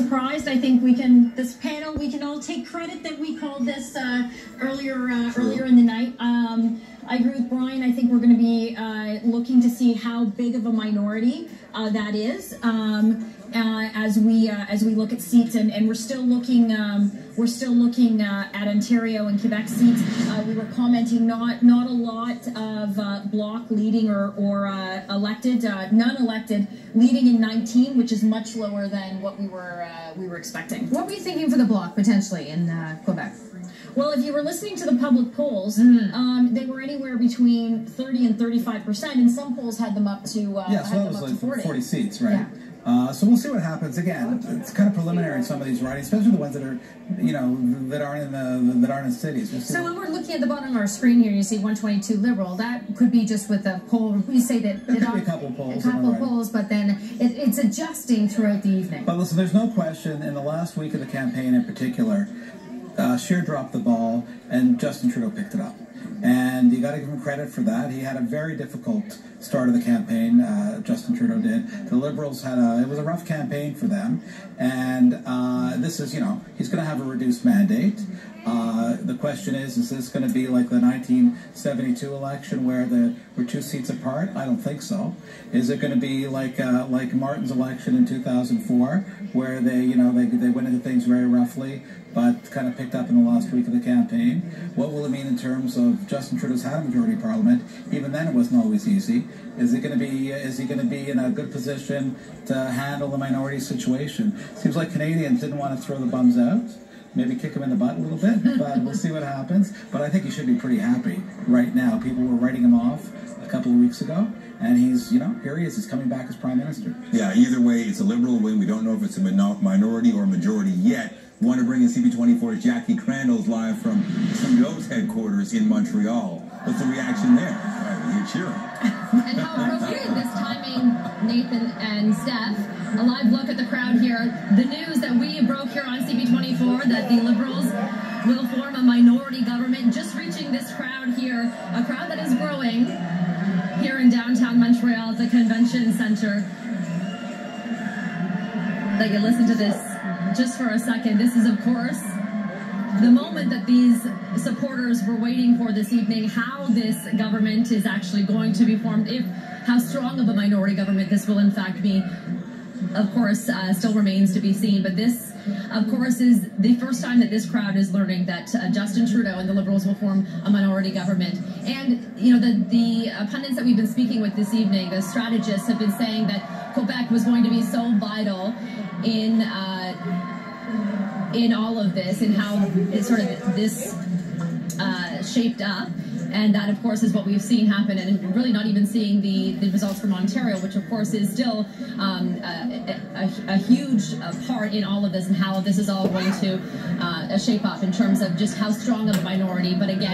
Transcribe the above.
Surprised. I think we can, this panel, we can all take credit that we called this earlier in the night. I agree with Brian. I think we're going to be looking to see how big of a minority that is as we look at seats, and we're still looking at Ontario and Quebec seats. We were commenting not a lot of bloc leading or elected, none elected leading in 19, which is much lower than what we were expecting. What were you thinking for the bloc potentially in Quebec? Well, if you were listening to the public polls, they were anywhere between 30 and 35%, and some polls had them up to so that was like 40 seats, right? Yeah. So we'll see what happens. Again, it's kind of preliminary in some of these ridings, especially the ones that are, that aren't in cities. We'll so when we're looking at the bottom of our screen here, you see 122 Liberal. That could be just with a poll. We say that there could be a couple of polls, but then it's adjusting throughout the evening. But listen, there's no question in the last week of the campaign in particular, Scheer dropped the ball and Justine Trudeau picked it up. And you got to give him credit for that. He had a very difficult start of the campaign, Justine Trudeau did. The Liberals it was a rough campaign for them. And this is, he's going to have a reduced mandate. The question is this going to be like the 1972 election where we're 2 seats apart? I don't think so. Is it going to be like Martin's election in 2004, where they went into things very roughly, but kind of picked up in the last week of the campaign? What will it mean in terms of Justin Trudeau's had a majority parliament? Even then, it wasn't always easy. Is he going to be in a good position to handle the minority situation? Seems like Canadians didn't want to throw the bums out. Maybe kick him in the butt a little bit, but we'll see what happens. But I think he should be pretty happy right now. People were writing him off a couple of weeks ago, and he's, here he is. He's coming back as Prime Minister. Yeah, either way, it's a Liberal win. We don't know if it's a minority or a majority yet. Want to bring in CP24's Jackie Crandall's live from Trudeau's headquarters in Montreal. What's the reaction there? All right, you're cheering. And how appropriate this timing, Nathan and Steph. A live look at the crowd here. The news that we broke here on CP24 that the Liberals will form a minority government, just reaching this crowd here, a crowd that is growing here in downtown Montreal at the Convention Center. Like, listen to this just for a second. This is, of course, the moment that these supporters were waiting for this evening, how this government is actually going to be formed, how strong of a minority government this will in fact be, of course, still remains to be seen. But this, of course, is the first time that this crowd is learning that Justin Trudeau and the Liberals will form a minority government. And, the pundits that we've been speaking with this evening, the strategists, have been saying that Quebec was going to be so vital in all of this, and how it's sort of this shaped up. And that, of course, is what we've seen happen, and really not even seeing the results from Ontario, which, of course, is still a huge part in all of this, and how this is all going to shape up in terms of just how strong of a minority. But again,